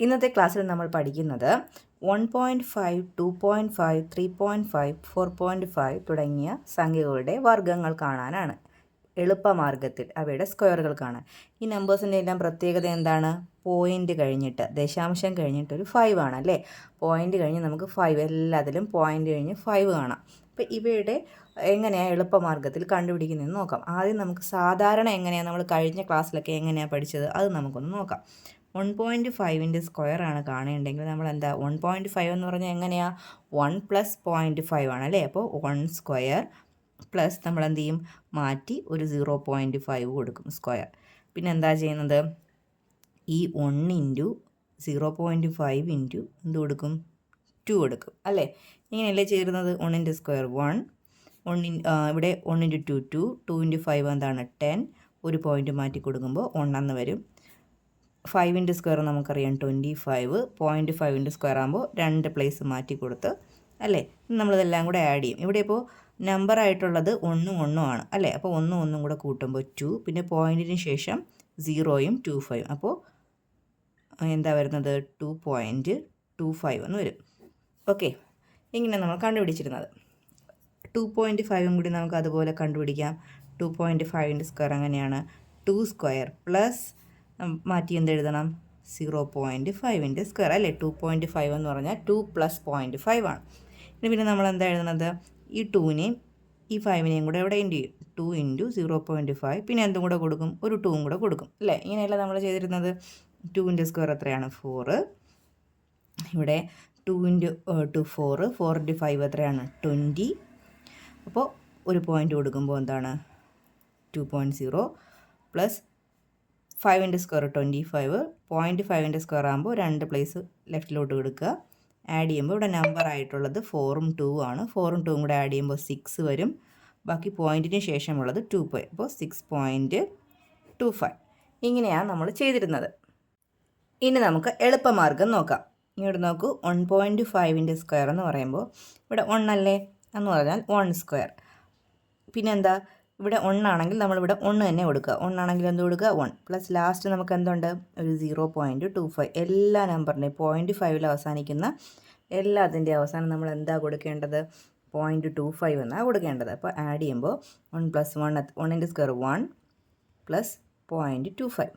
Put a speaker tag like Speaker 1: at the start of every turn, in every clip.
Speaker 1: ഇന്നത്തെ ക്ലാസ്സിൽ നമ്മൾ പഠിക്കുന്നത് 1.5, 2.5, 3.5, 4.5 തുടങ്ങിയ സംഖ്യകളുടെ വർഗ്ഗങ്ങൾ കാണാനാണ്. എളുപ്പമാർഗ്ഗത്തിൽ അവയുടെ സ്ക്വയറുകൾ കാണാൻ. ഈ നമ്പേഴ്സിൻ്റെ എല്ലാം പ്രത്യേകത എന്താണ്? പോയിൻ്റ് കഴിഞ്ഞിട്ട്, ദശാംശം കഴിഞ്ഞിട്ടൊരു 5 ആണ് അല്ലേ? പോയിൻ്റ് കഴിഞ്ഞ് നമുക്ക് 5, എല്ലാത്തിലും പോയിൻ്റ് കഴിഞ്ഞ് 5 കാണാം. അപ്പോൾ ഇവയുടെ എങ്ങനെയാണ് എളുപ്പമാർഗ്ഗത്തിൽ കണ്ടുപിടിക്കുന്നതെന്ന് നോക്കാം. ആദ്യം നമുക്ക് സാധാരണ എങ്ങനെയാണ്, നമ്മൾ കഴിഞ്ഞ ക്ലാസ്സിലൊക്കെ എങ്ങനെയാണ് പഠിച്ചത് അത് നമുക്കൊന്ന് നോക്കാം. 1.5ൻ്റെ സ്ക്വയറാണ് കാണേണ്ടെങ്കിൽ നമ്മൾ എന്താ, 1.5 എന്ന് പറഞ്ഞാൽ എങ്ങനെയാണ്, 1 + 0.5 ആണ് അല്ലേ? അപ്പോൾ 1 സ്ക്വയർ പ്ലസ് നമ്മൾ എന്ത് ചെയ്യും, മാറ്റി ഒരു 0.5 കൊടുക്കും സ്ക്വയർ. പിന്നെ എന്താ ചെയ്യുന്നത്, ഈ 1 × 0.5 × എന്ത് കൊടുക്കും, 2 കൊടുക്കും അല്ലേ? ഇങ്ങനെയല്ലേ ചേരുന്നത്. 1ൻ്റെ സ്ക്വയർ 1, ഇവിടെ 1 × 2 2, 2 × 5 എന്താണ് 10, ഒരു പോയിൻ്റ് മാറ്റി കൊടുക്കുമ്പോൾ 1 എന്ന് വരും. 5ൻ്റെ സ്ക്വയർ നമുക്കറിയാം 25, 0.5ൻ്റെ സ്ക്വയർ ആകുമ്പോൾ 2 പ്ലേസ് മാറ്റി കൊടുത്ത് അല്ലേ? നമ്മളിതെല്ലാം കൂടെ ആഡ് ചെയ്യും. ഇവിടെ ഇപ്പോൾ നമ്പർ ആയിട്ടുള്ളത് 1 1 ആണ് അല്ലേ? അപ്പോൾ 1 1 കൂടെ കൂട്ടുമ്പോൾ 2, പിന്നെ പോയിൻറ്റിന് ശേഷം 0യും 25, അപ്പോൾ എന്താ വരുന്നത്, 2.25 എന്ന് വരും. ഓക്കെ, ഇങ്ങനെ നമ്മൾ കണ്ടുപിടിച്ചിരുന്നത്. 2.5 കൂടി നമുക്ക് അതുപോലെ കണ്ടുപിടിക്കാം. 2.5ൻ്റെ സ്ക്വയർ എങ്ങനെയാണ്, 2 സ്ക്വയർ പ്ലസ് മാറ്റി എന്തെഴുതണം, 0.5ൻ്റെ സ്ക്വയർ അല്ലേ? 2.5 എന്ന് പറഞ്ഞാൽ 2 + 0.5 ആണ്. പിന്നെ നമ്മൾ എന്താ എഴുതുന്നത്, ഈ 2നെയും ഈ 5നെയും കൂടെ ഇവിടെ ഇൻറ്റു ചെയ്യും. 2 × 0.5, പിന്നെ എന്തും കൂടെ കൊടുക്കും, ഒരു 2ഉം കൂടെ കൊടുക്കും അല്ലേ? ഇങ്ങനെയല്ല നമ്മൾ ചെയ്തിരുന്നത്. 2ൻ്റെ സ്ക്വയർ എത്രയാണ്, 4. ഇവിടെ 2 × 2 4, 4 × 5 എത്രയാണ്, 20. അപ്പോൾ ഒരു പോയിൻ്റ് കൊടുക്കുമ്പോൾ എന്താണ്, 2.0 പ്ലസ് 5ൻ്റെ സ്ക്വയർ 25, 0.5ൻ്റെ സ്ക്വയർ ആകുമ്പോൾ 2 പ്ലേസ് ലെഫ്റ്റിലോട്ട് കൊടുക്കുക. ആഡ് ചെയ്യുമ്പോൾ ഇവിടെ നമ്പർ ആയിട്ടുള്ളത് 4ഉം 2ഉം ആണ്. 4ഉം 2ഉം കൂടെ ആഡ് ചെയ്യുമ്പോൾ 6 വരും. ബാക്കി പോയിൻറ്റിന് ശേഷമുള്ളത് 2 പോയി, അപ്പോൾ 6.25. ഇങ്ങനെയാണ് നമ്മൾ ചെയ്തിരുന്നത്. ഇനി നമുക്ക് എളുപ്പമാർഗ്ഗം നോക്കാം. ഇങ്ങോട്ട് നോക്കൂ, 1.5ൻ്റെ സ്ക്വയർ എന്ന് പറയുമ്പോൾ ഇവിടെ 1 അല്ലേ എന്ന് പറഞ്ഞാൽ 1 സ്ക്വയർ. പിന്നെന്താ, ഇവിടെ 1 ആണെങ്കിൽ നമ്മളിവിടെ 1 തന്നെ കൊടുക്കുക. 1 ആണെങ്കിൽ എന്ത് കൊടുക്കുക, 1 പ്ലസ് ലാസ്റ്റ് നമുക്ക് എന്തുണ്ട്, ഒരു 0.25. എല്ലാ നമ്പറിൻ്റെയും 0.5ൽ അവസാനിക്കുന്ന എല്ലാത്തിൻ്റെ അവസാനം നമ്മൾ എന്താ കൊടുക്കേണ്ടത്, 0.25 എന്നാണ് കൊടുക്കേണ്ടത്. അപ്പോൾ ആഡ് ചെയ്യുമ്പോൾ 1 + 1, 1ൻ്റെ സ്ക്വയർ 1 പ്ലസ് 0.25.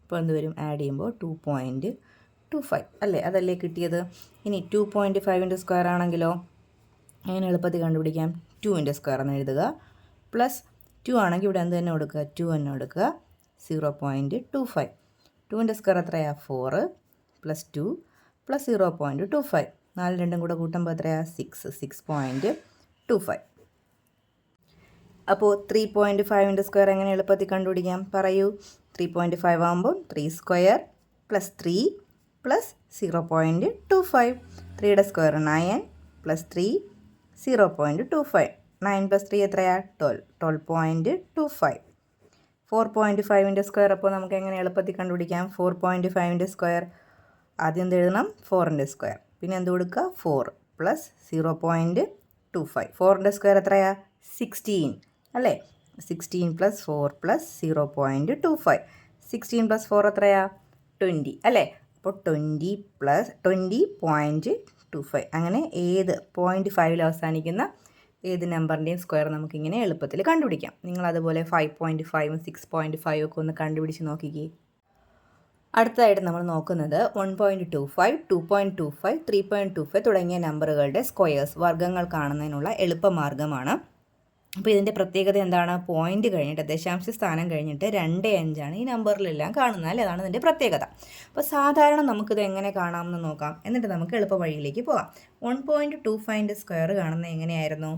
Speaker 1: ഇപ്പോൾ എന്ത് വരും, ആഡ് ചെയ്യുമ്പോൾ 2.25 അല്ലേ? അതല്ലേ കിട്ടിയത്. ഇനി 2.5ൻ്റെ സ്ക്വയർ ആണെങ്കിലോ, അങ്ങനെ എളുപ്പത്തിൽ കണ്ടുപിടിക്കാം. 2ൻ്റെ സ്ക്വയർ എന്ന് എഴുതുക, പ്ലസ് 2 ആണെങ്കിൽ ഇവിടെ എന്ത് തന്നെ കൊടുക്കുക, 2 തന്നെ കൊടുക്കുക, 0.25. 2ൻ്റെ സ്ക്വയർ എത്രയാണ്, 4 പ്ലസ് 2 പ്ലസ് 0.25. 4 2 കൂടെ കൂട്ടുമ്പോൾ എത്രയാണ്, 6.25. അപ്പോൾ 3.5ൻ്റെ സ്ക്വയർ എങ്ങനെ എളുപ്പത്തിൽ കണ്ടുപിടിക്കാം, പറയൂ. 3.5 ആകുമ്പോൾ 3 സ്ക്വയർ പ്ലസ് 3 പ്ലസ് 0.25. 3യുടെ സ്ക്വയർ 9 പ്ലസ് 3 0.25. 9 + 3 എത്രയാണ്, 12, 12.25. 4.5ൻ്റെ സ്ക്വയർ അപ്പോൾ നമുക്ക് എങ്ങനെ എളുപ്പത്തിൽ കണ്ടുപിടിക്കാം. 4.5ൻ്റെ സ്ക്വയർ ആദ്യം എന്ത് എഴുതണം, 4ൻ്റെ സ്ക്വയർ, പിന്നെ എന്ത് കൊടുക്കുക, 4 പ്ലസ് 0.25. 4ൻ്റെ സ്ക്വയർ എത്രയാണ്, 16 അല്ലേ? 16 + 4 പ്ലസ് 0.25. 16 + 4 എത്രയാണ്, 20 അല്ലേ? അപ്പോൾ 20 + 20.25. അങ്ങനെ ഏത് 0.5ൽ അവസാനിക്കുന്ന ഏത് നമ്പറിൻ്റെയും സ്ക്വയർ നമുക്കിങ്ങനെ എളുപ്പത്തിൽ കണ്ടുപിടിക്കാം. നിങ്ങളതുപോലെ 5.5ഉം 6.5 ഒക്കെ ഒന്ന് കണ്ടുപിടിച്ച് നോക്കിക്കേ. അടുത്തതായിട്ട് നമ്മൾ നോക്കുന്നത് 1.25, 2.25, 3.25 തുടങ്ങിയ നമ്പറുകളുടെ സ്ക്വയേഴ്സ് വർഗ്ഗങ്ങൾ കാണുന്നതിനുള്ള എളുപ്പമാർഗ്ഗമാണ്. അപ്പോൾ ഇതിൻ്റെ പ്രത്യേകത എന്താണ്, പോയിൻ്റ് കഴിഞ്ഞിട്ട്, ദശാംശ സ്ഥാനം കഴിഞ്ഞിട്ട് 2 5 ഈ നമ്പറിലെല്ലാം കാണുന്നത് അല്ലേ? അതാണ് ഇതിൻ്റെ പ്രത്യേകത. അപ്പോൾ സാധാരണ നമുക്കിത് എങ്ങനെ കാണാമെന്ന് നോക്കാം, എന്നിട്ട് നമുക്ക് എളുപ്പ വഴിയിലേക്ക് പോകാം. 1.25ൻ്റെ സ്ക്വയർ കാണുന്നത് എങ്ങനെയായിരുന്നു,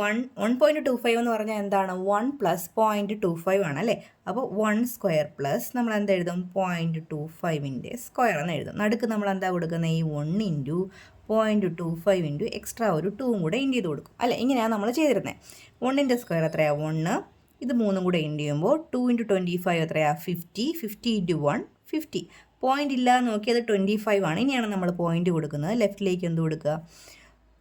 Speaker 1: 1.25 എന്ന് പറഞ്ഞാൽ എന്താണ്, 1 + 0.25 ആണ് അല്ലേ? അപ്പോൾ 1 സ്ക്വയർ പ്ലസ് നമ്മൾ എന്ത് എഴുതും, 0.25ൻ്റെ സ്ക്വയർ എന്ന് എഴുതും. നടുക്ക് നമ്മൾ എന്താ കൊടുക്കുന്നത്, ഈ 1 × 0.25 × എക്സ്ട്രാ ഒരു 2ഉം കൂടെ ഇൻറ്റു ചെയ്ത് കൊടുക്കും അല്ലേ? ഇങ്ങനെയാണ് നമ്മൾ ചെയ്തിരുന്നത്. 1ൻ്റെ സ്ക്വയർ എത്രയാണ്, 1, ഇത് 3ഉം കൂടെ ഇൻറ്റു ചെയ്യുമ്പോൾ 2 × 25 എത്രയാണ്, 50, 50 × 1 50. പോയിൻ്റ് ഇല്ല നോക്കി, അത് 25 ആണ്. ഇനിയാണ് നമ്മൾ പോയിൻ്റ് കൊടുക്കുന്നത്. ലെഫ്റ്റിലേക്ക് എന്ത് കൊടുക്കുക,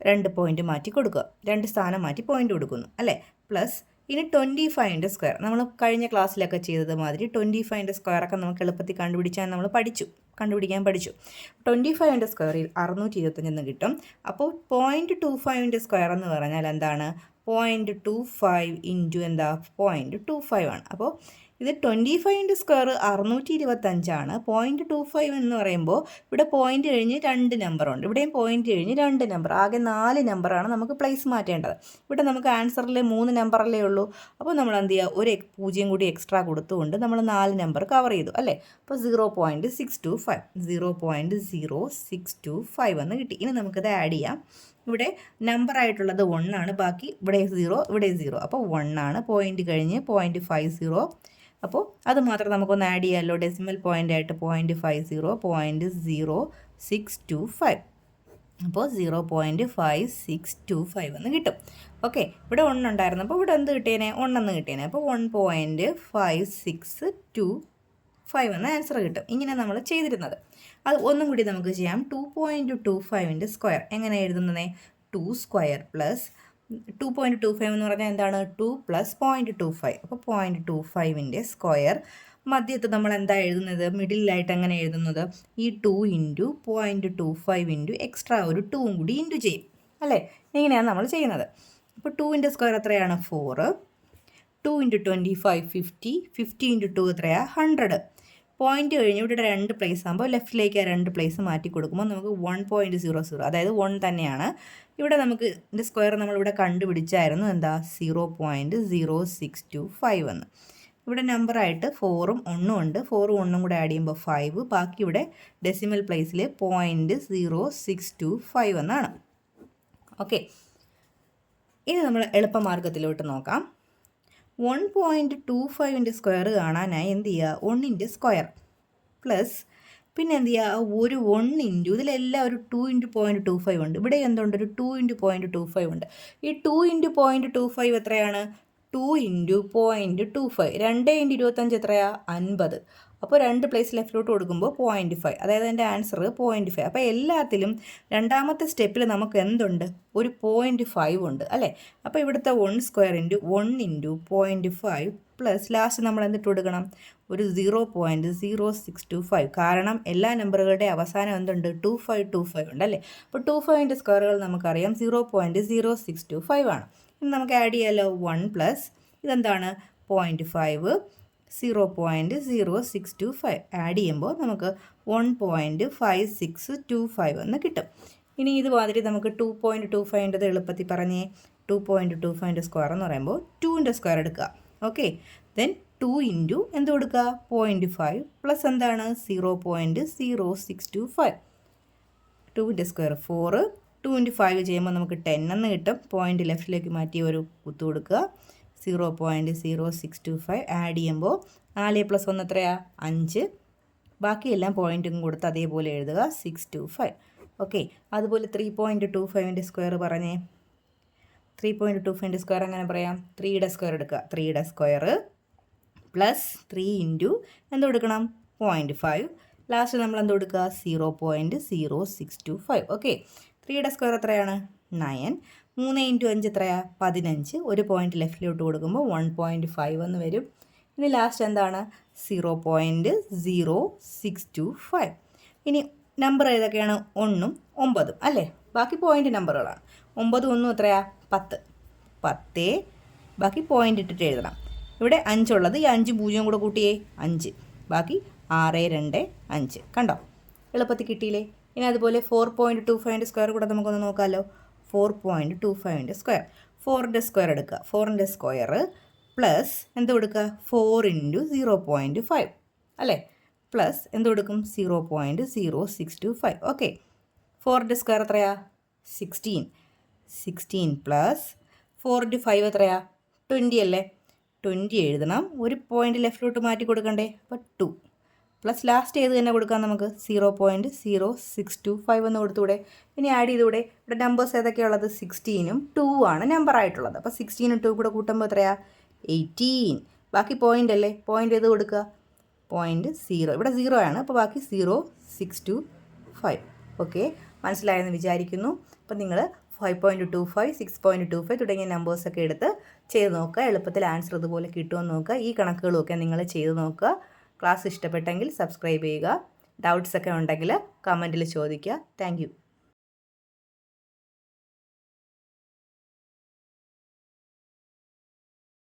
Speaker 1: 2 പോയിൻ്റ് മാറ്റി കൊടുക്കുക, 2 സ്ഥാനം മാറ്റി പോയിൻ്റ് കൊടുക്കുന്നു അല്ലേ? പ്ലസ് ഇനി 25ൻ്റെ സ്ക്വയർ നമ്മൾ കഴിഞ്ഞ ക്ലാസ്സിലൊക്കെ ചെയ്തത് മാതിരി 25ൻ്റെ സ്ക്വയറൊക്കെ നമുക്ക് എളുപ്പത്തിൽ കണ്ടുപിടിക്കാൻ പഠിച്ചു. 25ൻ്റെ സ്ക്വയറിൽ 625 കിട്ടും. അപ്പോൾ 0.25ൻ്റെ സ്ക്വയർ എന്ന് പറഞ്ഞാൽ എന്താണ്? 0.25 ഇൻറ്റു എന്താ? 0.25 ആണ്. അപ്പോൾ ഇത് 25ൻ്റെ സ്ക്വയർ 625 0.25 എന്ന് പറയുമ്പോൾ ഇവിടെ പോയിൻ്റ് കഴിഞ്ഞ് 2 നമ്പറുണ്ട്, ഇവിടെയും പോയിൻ്റ് കഴിഞ്ഞ് 2 നമ്പർ, ആകെ 4 നമ്പറാണ് നമുക്ക് പ്ലേസ് മാറ്റേണ്ടത്. ഇവിടെ നമുക്ക് ആൻസറിൽ 3 നമ്പറല്ലേ ഉള്ളൂ. അപ്പോൾ നമ്മൾ എന്ത് ചെയ്യുക? ഒരു 0 കൂടി എക്സ്ട്രാ കൊടുത്തുകൊണ്ട് നമ്മൾ 4 നമ്പർ കവർ ചെയ്തു അല്ലേ. അപ്പോൾ 0.625 എന്ന് കിട്ടി. ഇനി നമുക്കത് ആഡ് ചെയ്യാം. ഇവിടെ നമ്പർ ആയിട്ടുള്ളത് 1 ആണ്, ബാക്കി ഇവിടെ 0 ഇവിടെ 0, അപ്പോൾ 1 ആണ്. പോയിൻ്റ് കഴിഞ്ഞ് 0.50, അപ്പോൾ അത് മാത്രം നമുക്കൊന്ന് ആഡ് ചെയ്യാമല്ലോ. ഡെസിമൽ പോയിൻ്റ് ആയിട്ട് 0.50 0.0625, അപ്പോൾ 0.5625 എന്ന് കിട്ടും. ഓക്കെ, ഇവിടെ 1 ഉണ്ടായിരുന്നു, അപ്പോൾ ഇവിടെ എന്ത് കിട്ടിയേനെ? 1 എന്ന് കിട്ടിയേനെ. അപ്പോൾ 1.5625 എന്ന ആൻസർ കിട്ടും. ഇങ്ങനെ നമ്മൾ ചെയ്തിരുന്നത്. അത് ഒന്നും കൂടി നമുക്ക് ചെയ്യാം. 2.25ൻ്റെ സ്ക്വയർ എങ്ങനെ എഴുതുന്നത്? 2 സ്ക്വയർ പ്ലസ് 2.25 എന്ന് പറഞ്ഞാൽ എന്താണ്? 2 പ്ലസ് 0.25, അപ്പോൾ 0.25ൻ്റെ സ്ക്വയർ. മധ്യത്ത് നമ്മൾ എന്താ എഴുതുന്നത്? മിഡിലായിട്ട് എങ്ങനെ എഴുതുന്നത്? ഈ 2 ഇൻറ്റു 0.25 ഇൻറ്റു എക്സ്ട്രാ ഒരു 2 കൂടി ഇൻറ്റു ചെയ്യും അല്ലേ. ഇങ്ങനെയാണ് നമ്മൾ ചെയ്യുന്നത്. അപ്പോൾ 2ൻ്റെ സ്ക്വയർ എത്രയാണ്? 4. 2 ഇൻറ്റു 25 50, 50 ഇൻറ്റു 2 എത്രയാണ്? 100. പോയിൻ്റ് കഴിഞ്ഞ് ഇവിടെ 2 പ്ലേസ് ആകുമ്പോൾ ലെഫ്റ്റിലേക്ക് 2 പ്ലേസ് മാറ്റി കൊടുക്കുമ്പോൾ നമുക്ക് 1.00, അതായത് 1 തന്നെയാണ്. ഇവിടെ നമുക്ക് ഇതിൻ്റെ സ്ക്വയർ നമ്മളിവിടെ കണ്ടുപിടിച്ചായിരുന്നു. എന്താ? 0.0625 എന്ന്. ഇവിടെ നമ്പറായിട്ട് 4ഉം 1ഉം ഉണ്ട്. 4ഉം 1ഉം കൂടെ ആഡ് ചെയ്യുമ്പോൾ 5, ബാക്കി ഇവിടെ ഡെസിമൽ പ്ലേസിൽ 0.0625 എന്നാണ്. ഓക്കെ, ഇനി നമ്മൾ എളുപ്പമാർഗ്ഗത്തിലോട്ട് നോക്കാം. 1.25ൻ്റെ സ്ക്വയർ കാണാനായി എന്ത് ചെയ്യുക? 1ൻ്റെ സ്ക്വയർ പ്ലസ് പിന്നെ എന്ത് ചെയ്യുക? ഒരു 1 ഇൻറ്റു ഇതിലെല്ലാം ഒരു 2 ഇൻറ്റു 0.25 ഉണ്ട്. ഇവിടെ എന്തുണ്ട്? ഒരു 2 ഇൻറ്റു 0.25 ഉണ്ട്. ഈ 2 ഇൻറ്റു 0.25 എത്രയാണ്? 2 ഇൻറ്റു 0.25, 2 ഇൻറ്റു 25 എത്രയാണ്? 50. അപ്പോൾ 2 പ്ലേസ് ലെഫ്റ്റിലോട്ട് കൊടുക്കുമ്പോൾ 0.5, അതായത് എൻ്റെ ആൻസർ 0.5. അപ്പോൾ എല്ലാത്തിലും രണ്ടാമത്തെ സ്റ്റെപ്പിൽ നമുക്ക് എന്തുണ്ട്? ഒരു 0.5 ഉണ്ട് അല്ലേ. അപ്പോൾ ഇവിടുത്തെ 1 square into 1 into 0.5 plus last നമ്മൾ എന്തിട്ട് കൊടുക്കണം? ഒരു 0.0625, കാരണം എല്ലാ നമ്പറുകളുടെ അവസാനം എന്തുണ്ട്? 2525 ഉണ്ട് അല്ലേ. അപ്പോൾ 25ൻ്റെ സ്ക്വയറുകൾ നമുക്കറിയാം 0.0625 ആണ്. ഇനി നമുക്ക് ആഡ് ചെയ്യാമല്ലോ. 1 പ്ലസ് ഇതെന്താണ്? 0.5 0.0625 ആഡ് ചെയ്യുമ്പോൾ നമുക്ക് 1.5625 എന്ന് കിട്ടും. ഇനി ഇതുമാതിരി നമുക്ക് 2.25ൻ്റെ എളുപ്പത്തിൽ പറഞ്ഞേ. 2.25ൻ്റെ സ്ക്വയർ എന്ന് പറയുമ്പോൾ 2ൻ്റെ സ്ക്വയർ എടുക്കുക. ഓക്കെ, ദെൻ 2 ഇൻറ്റു എന്ത് കൊടുക്കുക? 0.5 പ്ലസ് എന്താണ്? 0.0625. 2ൻ്റെ സ്ക്വയർ 4, 2 ഇൻറ്റു 5 ചെയ്യുമ്പോൾ നമുക്ക് 10 എന്ന് കിട്ടും. പോയിൻ്റ് ലെഫ്റ്റിലേക്ക് മാറ്റി ഒരു കുത്തു കൊടുക്കുക. 0.0625 ആഡ് ചെയ്യുമ്പോൾ 4 പ്ലസ് 1 എത്രയാണ്? 5. ബാക്കിയെല്ലാം പോയിൻറ്റും കൊടുത്ത് അതേപോലെ എഴുതുക. 625. ഓക്കെ, അതുപോലെ 3.25ൻ്റെ സ്ക്വയർ പറഞ്ഞേ. 3.25ൻ്റെ സ്ക്വയർ അങ്ങനെ പറയാം. 3യുടെ സ്ക്വയർ എടുക്കുക. 3യുടെ സ്ക്വയർ പ്ലസ് 3 ഇൻറ്റു എന്ത് കൊടുക്കണം? 0.5. ലാസ്റ്റ് നമ്മൾ എന്ത് കൊടുക്കുക? 0.0625. ഓക്കെ, 3യുടെ സ്ക്വയർ എത്രയാണ്? 9. 3 ഇൻറ്റു 5 എത്രയാണ്? 15. ഒരു പോയിൻ്റ് ലെഫ്റ്റിലോട്ട് കൊടുക്കുമ്പോൾ 1.5 എന്ന് വരും. ഇനി ലാസ്റ്റ് എന്താണ്? 0.0625. ഇനി നമ്പർ ഏതൊക്കെയാണ്? 1ഉം 9ഉം അല്ലേ. ബാക്കി പോയിൻ്റ് നമ്പറുകളാണ്. 9ഉം 1ഉം എത്രയാണ്? 10. 10. ബാക്കി പോയിൻ്റ് ഇട്ടിട്ട് എഴുതണം. ഇവിടെ 5 ഉള്ളത്, ഈ 5 0 കൂടെ കൂട്ടിയേ 5. ബാക്കി 6 2 5. കണ്ടോ? എളുപ്പത്തിൽ കിട്ടിയില്ലേ? ഇനി അതുപോലെ 4.25ൻ്റെ സ്ക്വയർ കൂടെ നമുക്കൊന്ന് നോക്കാമല്ലോ. 4.25ൻ്റെ സ്ക്വയർ, 4ൻ്റെ സ്ക്വയർ എടുക്കുക. 4ൻ്റെ സ്ക്വയർ പ്ലസ് എന്ത് കൊടുക്കുക? 4 ഇൻറ്റു 0.5 അല്ലേ, പ്ലസ് എന്ത് കൊടുക്കും? 0.0625. ഓക്കെ, 4ൻ്റെ സ്ക്വയർ എത്രയാ? 16. 16 പ്ലസ് 4 ഇൻറ്റു 5 എത്രയാ? 20 അല്ലേ. 20 എഴുതണം. ഒരു പോയിൻ്റ് ലെഫ്റ്റിലോട്ട് മാറ്റി കൊടുക്കണ്ടേ. അപ്പോൾ 2 പ്ലസ് ലാസ്റ്റ് ഏത് തന്നെ കൊടുക്കാം നമുക്ക്? 0.0625 എന്ന് കൊടുത്തൂടെ. ഇനി ആഡ് ചെയ്തൂടെ. ഇവിടെ നമ്പേഴ്സ് ഏതൊക്കെയുള്ളത്? 16ഉം 2 ആണ് നമ്പർ ആയിട്ടുള്ളത്. അപ്പോൾ 16ഉം 2 കൂടെ കൂട്ടുമ്പോൾ എത്രയാ? 18. ബാക്കി പോയിൻ്റ് അല്ലേ, പോയിൻ്റ് ഏത് കൊടുക്കുക? 0.0. ഇവിടെ 0 ആണ്, അപ്പോൾ ബാക്കി 0.625. ഓക്കെ, മനസ്സിലായെന്ന് വിചാരിക്കുന്നു. അപ്പോൾ നിങ്ങൾ 5.25 6.25 തുടങ്ങിയ നമ്പേഴ്സൊക്കെ എടുത്ത് ചെയ്ത് നോക്കുക. എളുപ്പത്തിൽ ആൻസർ ഇതുപോലെ കിട്ടുമെന്ന് നോക്കുക. ഈ കണക്കുകളൊക്കെ നിങ്ങൾ ചെയ്ത് നോക്കുക. ക്ലാസ് ഇഷ്ടപ്പെട്ടെങ്കിൽ സബ്സ്ക്രൈബ് ചെയ്യുക. ഡൗട്ട്സൊക്കെ ഉണ്ടെങ്കിൽ കമൻറ്റിൽ ചോദിക്കുക. താങ്ക്